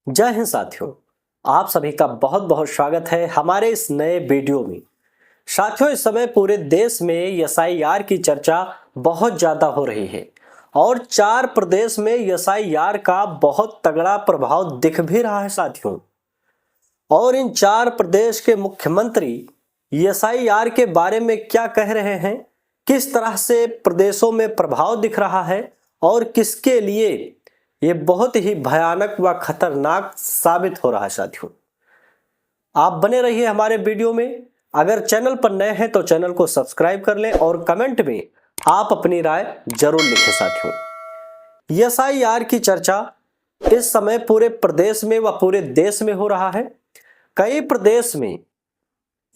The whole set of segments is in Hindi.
जय हिंद साथियों, आप सभी का बहुत बहुत स्वागत है हमारे इस नए वीडियो में। साथियों, इस समय पूरे देश में एसआईआर की चर्चा बहुत ज्यादा हो रही है और 4 प्रदेश में एसआईआर का बहुत तगड़ा प्रभाव दिख भी रहा है साथियों। और इन 4 प्रदेश के मुख्यमंत्री एसआईआर के बारे में क्या कह रहे हैं, किस तरह से प्रदेशों में प्रभाव दिख रहा है और किसके लिए ये बहुत ही भयानक व खतरनाक साबित हो रहा है साथियों। आप बने रहिए हमारे वीडियो में। अगर चैनल पर नए हैं तो चैनल को सब्सक्राइब कर लें और कमेंट में आप अपनी राय जरूर लिखें साथियों। एसआईआर की चर्चा इस समय पूरे प्रदेश में व पूरे देश में हो रहा है। कई प्रदेश में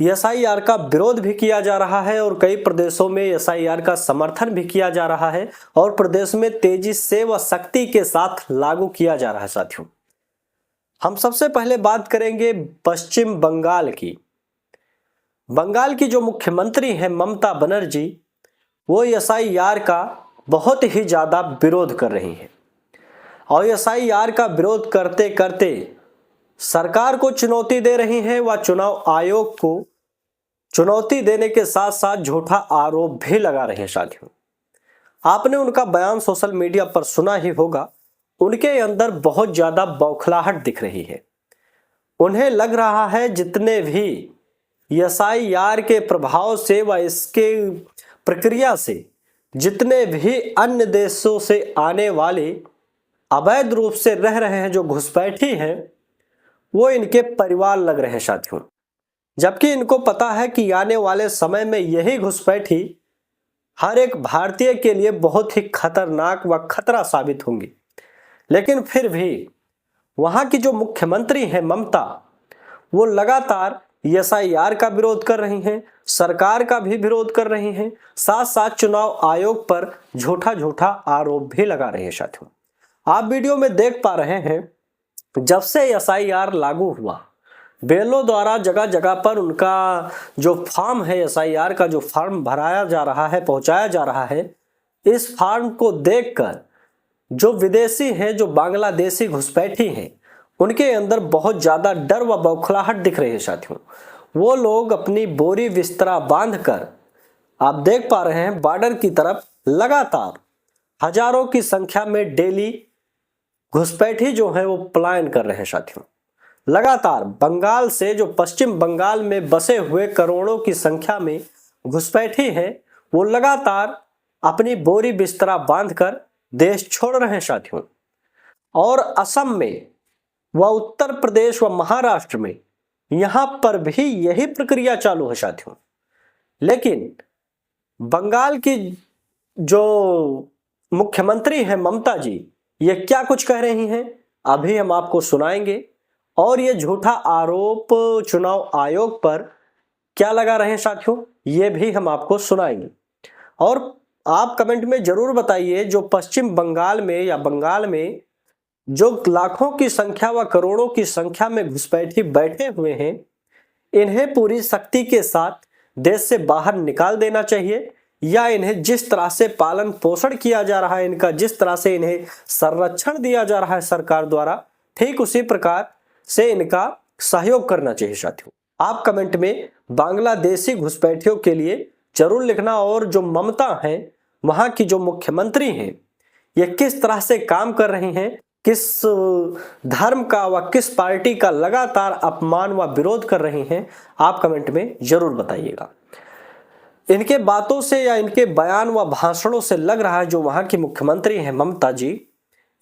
एसआईआर का विरोध भी किया जा रहा है और कई प्रदेशों में एसआईआर का समर्थन भी किया जा रहा है और प्रदेश में तेजी से व सख्ती के साथ लागू किया जा रहा है साथियों। हम सबसे पहले बात करेंगे पश्चिम बंगाल की। बंगाल की जो मुख्यमंत्री हैं ममता बनर्जी, वो एसआईआर का बहुत ही ज्यादा विरोध कर रही हैं और एसआईआर का विरोध करते करते सरकार को चुनौती दे रही हैं व चुनाव आयोग को चुनौती देने के साथ साथ झूठा आरोप भी लगा रहे हैं साथियों। आपने उनका बयान सोशल मीडिया पर सुना ही होगा। उनके अंदर बहुत ज्यादा बौखलाहट दिख रही है। उन्हें लग रहा है जितने भी एसआईआर के प्रभाव से व इसके प्रक्रिया से जितने भी अन्य देशों से आने वाले अवैध रूप से रह रहे हैं, जो घुसपैठी हैं, वो इनके परिवार लग रहे हैं साथियों। जबकि इनको पता है कि आने वाले समय में यही घुसपैठी हर एक भारतीय के लिए बहुत ही खतरनाक व खतरा साबित होंगी। लेकिन फिर भी वहां की जो मुख्यमंत्री हैं ममता, वो लगातार एसआईआर का विरोध कर रही हैं, सरकार का भी विरोध कर रही हैं, साथ साथ चुनाव आयोग पर झूठा झूठा आरोप भी लगा रहे हैं साथियों। आप वीडियो में देख पा रहे हैं, जब से एसआईआर लागू हुआ, बेलों द्वारा जगह जगह पर उनका जो फॉर्म है, एसआईआर का जो फॉर्म भराया जा रहा है, पहुंचाया जा रहा है, इस फॉर्म को देखकर जो विदेशी हैं, जो बांग्लादेशी घुसपैठी हैं, उनके अंदर बहुत ज्यादा डर व बौखलाहट दिख रही है साथियों। वो लोग अपनी बोरी बिस्तरा बांधकर, आप देख पा रहे हैं, बॉर्डर की तरफ लगातार हजारों की संख्या में डेली घुसपैठी जो है वो पलायन कर रहे हैं साथियों। लगातार बंगाल से, जो पश्चिम बंगाल में बसे हुए करोड़ों की संख्या में घुसपैठी हैं, वो लगातार अपनी बोरी बिस्तरा बांधकर देश छोड़ रहे हैं साथियों। और असम में व उत्तर प्रदेश व महाराष्ट्र में यहां पर भी यही प्रक्रिया चालू है साथियों। लेकिन बंगाल की जो मुख्यमंत्री हैं ममता जी, ये क्या कुछ कह रही हैं, अभी हम आपको सुनाएंगे। और ये झूठा आरोप चुनाव आयोग पर क्या लगा रहे हैं साथियों, ये भी हम आपको सुनाएंगे। और आप कमेंट में जरूर बताइए, जो पश्चिम बंगाल में या बंगाल में जो लाखों की संख्या व करोड़ों की संख्या में घुसपैठी बैठे हुए हैं, इन्हें पूरी सख्ती के साथ देश से बाहर निकाल देना चाहिए, या इन्हें जिस तरह से पालन पोषण किया जा रहा है, इनका जिस तरह से इन्हें संरक्षण दिया जा रहा है सरकार द्वारा, ठीक उसी प्रकार से इनका सहयोग करना चाहिए साथियों। आप कमेंट में बांग्लादेशी घुसपैठियों के लिए जरूर लिखना। और जो ममता है, वहां की जो मुख्यमंत्री हैं, ये किस तरह से काम कर रही हैं, किस धर्म का व किस पार्टी का लगातार अपमान व विरोध कर रही हैं, आप कमेंट में जरूर बताइएगा। इनके बातों से या इनके बयान व भाषणों से लग रहा है, जो वहां की मुख्यमंत्री हैं ममता जी,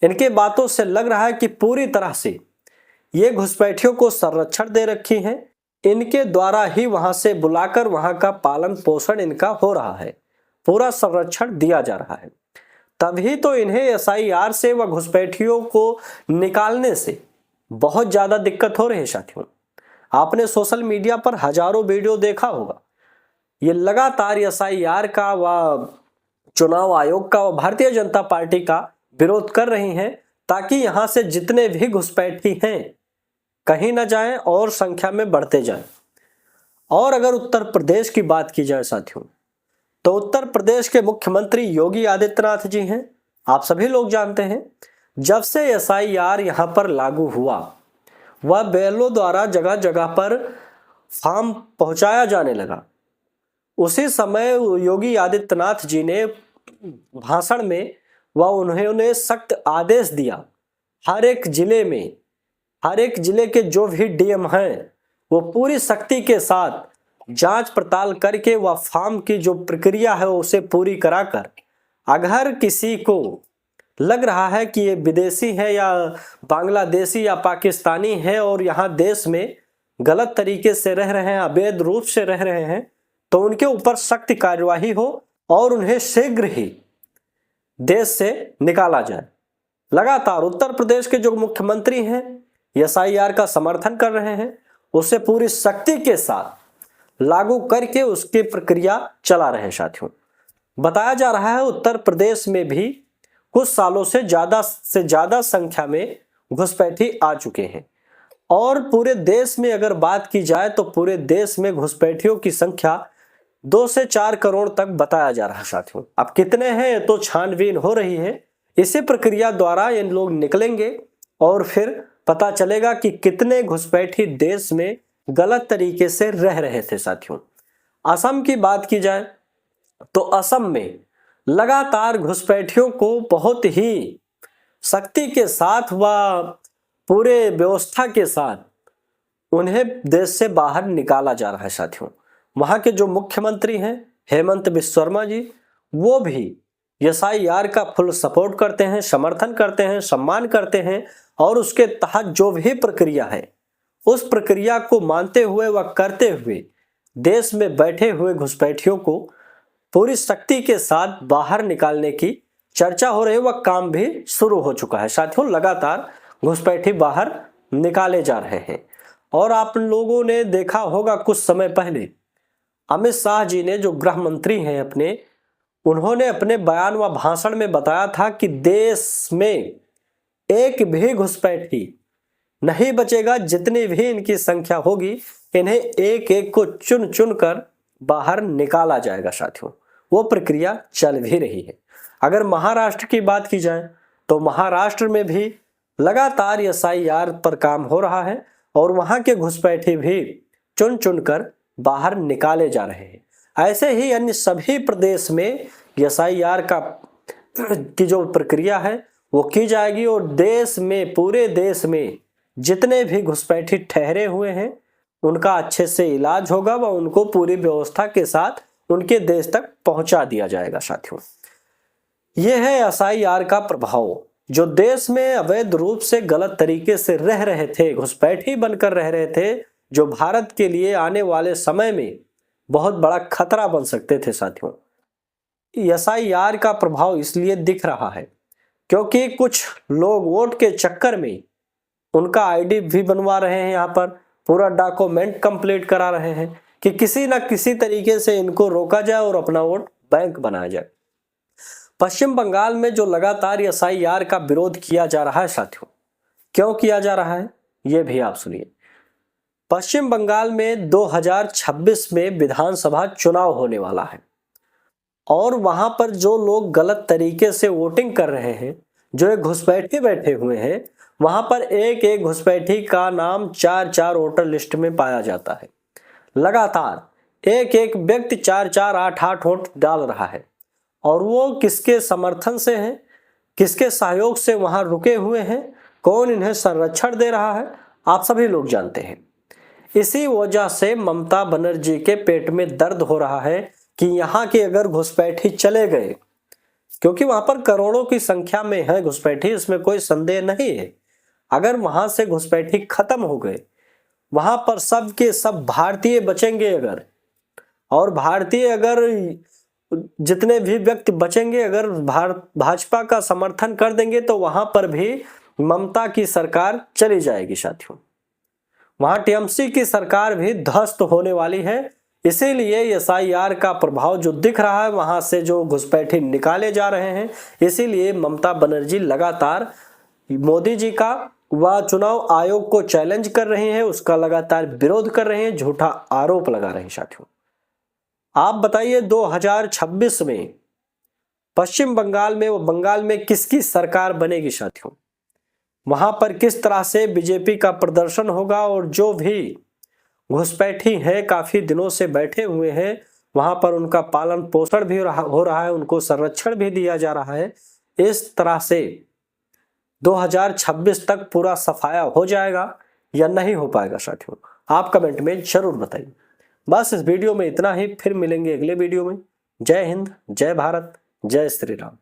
इनके बातों से लग रहा है कि पूरी तरह से ये घुसपैठियों को संरक्षण दे रखी हैं। इनके द्वारा ही वहां से बुलाकर वहां का पालन पोषण इनका हो रहा है, पूरा संरक्षण दिया जा रहा है। तभी तो इन्हें एसआईआर से व घुसपैठियों को निकालने से बहुत ज्यादा दिक्कत हो रही है साथियों। आपने सोशल मीडिया पर हजारों वीडियो देखा होगा, ये लगातार एसआईआर का व चुनाव आयोग का व भारतीय जनता पार्टी का विरोध कर रही हैं, ताकि यहां से जितने भी घुसपैठी हैं कहीं ना जाएं और संख्या में बढ़ते जाएं। और अगर उत्तर प्रदेश की बात की जाए साथियों, तो उत्तर प्रदेश के मुख्यमंत्री योगी आदित्यनाथ जी हैं, आप सभी लोग जानते हैं। जब से एसआईआर यहाँ पर लागू हुआ, वह बैलों द्वारा जगह जगह पर फॉर्म पहुंचाया जाने लगा। उसी समय योगी आदित्यनाथ जी ने भाषण में उन्होंने सख्त आदेश दिया, हर एक जिले के जो भी डीएम हैं वो पूरी सख्ती के साथ जांच पड़ताल करके वह फॉर्म की जो प्रक्रिया है उसे पूरी कराकर, अगर किसी को लग रहा है कि ये विदेशी है या बांग्लादेशी या पाकिस्तानी है और यहाँ देश में गलत तरीके से रह रहे हैं, अवैध रूप से रह रहे हैं, तो उनके ऊपर सख्त कार्यवाही हो और उन्हें शीघ्र ही देश से निकाला जाए। लगातार उत्तर प्रदेश के जो मुख्यमंत्री हैं एसआईआर का समर्थन कर रहे हैं, उसे पूरी सख्ती के साथ लागू करके उसकी प्रक्रिया चला रहे हैं। साथियों, बताया जा रहा है उत्तर प्रदेश में भी कुछ सालों से ज्यादा संख्या में घुसपैठी आ चुके हैं और पूरे देश में अगर बात की जाए तो पूरे देश में घुसपैठियों की संख्या 2 से 4 करोड़ तक बताया जा रहा है। साथियों, अब कितने हैं तो छानबीन हो रही है। इसी प्रक्रिया द्वारा इन लोग निकलेंगे और फिर पता चलेगा कि कितने घुसपैठी देश में गलत तरीके से रह रहे थे। साथियों, असम की बात की जाए तो असम में लगातार घुसपैठियों को बहुत ही सख्ती के साथ व पूरे व्यवस्था के साथ उन्हें देश से बाहर निकाला जा रहा है। साथियों, वहां के जो मुख्यमंत्री हैं हेमंत बिस्वा शर्मा जी, वो भी एसआईआर का फुल सपोर्ट करते हैं, समर्थन करते हैं, सम्मान करते हैं और उसके तहत जो भी प्रक्रिया है उस प्रक्रिया को मानते हुए व करते हुए देश में बैठे हुए घुसपैठियों को पूरी सख्ती के साथ बाहर निकालने की चर्चा हो रही है। वह काम भी शुरू हो चुका है। साथियों, लगातार घुसपैठी बाहर निकाले जा रहे हैं और आप लोगों ने देखा होगा कुछ समय पहले अमित शाह जी ने, जो गृह मंत्री हैं अपने, उन्होंने अपने बयान व भाषण में बताया था कि देश में एक भी घुसपैठी नहीं बचेगा, जितनी भी इनकी संख्या होगी इन्हें एक एक को चुन चुन कर बाहर निकाला जाएगा। साथियों, वो प्रक्रिया चल भी रही है। अगर महाराष्ट्र की बात की जाए तो महाराष्ट्र में भी लगातार एसआईआर पर काम हो रहा है और वहां के घुसपैठी भी चुन चुन कर बाहर निकाले जा रहे हैं। ऐसे ही अन्य सभी प्रदेश में एसआईआर की जो प्रक्रिया है वो की जाएगी और देश में, पूरे देश में जितने भी घुसपैठी ठहरे हुए हैं उनका अच्छे से इलाज होगा व उनको पूरी व्यवस्था के साथ उनके देश तक पहुंचा दिया जाएगा। साथियों, यह है एसआईआर का प्रभाव। जो देश में अवैध रूप से गलत तरीके से रह रहे थे, घुसपैठी बनकर रह रहे थे, जो भारत के लिए आने वाले समय में बहुत बड़ा खतरा बन सकते थे। साथियों, एसआईआर का प्रभाव इसलिए दिख रहा है क्योंकि कुछ लोग वोट के चक्कर में उनका आईडी भी बनवा रहे हैं, यहाँ पर पूरा डॉक्यूमेंट कंप्लीट करा रहे हैं कि किसी ना किसी तरीके से इनको रोका जाए और अपना वोट बैंक बनाया जाए। पश्चिम बंगाल में जो लगातार एसआईआर का विरोध किया जा रहा है, साथियों, क्यों किया जा रहा है ये भी आप सुनिए। पश्चिम बंगाल में 2026 में विधानसभा चुनाव होने वाला है और वहां पर जो लोग गलत तरीके से वोटिंग कर रहे हैं, जो एक घुसपैठी बैठे हुए हैं, वहां पर एक एक घुसपैठी का नाम 4-4 वोटर लिस्ट में पाया जाता है। लगातार एक एक व्यक्ति 4-4, 8-8 वोट डाल रहा है और वो किसके समर्थन से हैं, किसके सहयोग से वहां रुके हुए हैं, कौन इन्हें संरक्षण दे रहा है, आप सभी लोग जानते हैं। इसी वजह से ममता बनर्जी के पेट में दर्द हो रहा है कि यहाँ के अगर घुसपैठी चले गए, क्योंकि वहां पर करोड़ों की संख्या में है घुसपैठी, इसमें कोई संदेह नहीं है। अगर वहां से घुसपैठी खत्म हो गए, वहां पर सब के सब भारतीय बचेंगे अगर, और भारतीय अगर जितने भी व्यक्ति बचेंगे अगर भाजपा का समर्थन कर देंगे तो वहां पर भी ममता की सरकार चली जाएगी। साथियों, वहां टीएमसी की सरकार भी ध्वस्त होने वाली है। इसीलिए एसआईआर का प्रभाव जो दिख रहा है, वहां से जो घुसपैठी निकाले जा रहे हैं, इसीलिए ममता बनर्जी लगातार मोदी जी का व चुनाव आयोग को चैलेंज कर रहे हैं, उसका लगातार विरोध कर रहे हैं, झूठा आरोप लगा रहे हैं। साथियों, आप बताइए 2026 में पश्चिम बंगाल में किसकी सरकार बनेगी? साथियों, वहां पर किस तरह से बीजेपी का प्रदर्शन होगा और जो भी घुसपैठी है काफी दिनों से बैठे हुए हैं वहां पर उनका पालन पोषण भी हो रहा है, उनको संरक्षण भी दिया जा रहा है। इस तरह से 2026 तक पूरा सफाया हो जाएगा या नहीं हो पाएगा साथियों, आप कमेंट में जरूर बताइए। बस इस वीडियो में इतना ही, फिर मिलेंगे अगले वीडियो में। जय हिंद, जय भारत, जय श्री राम।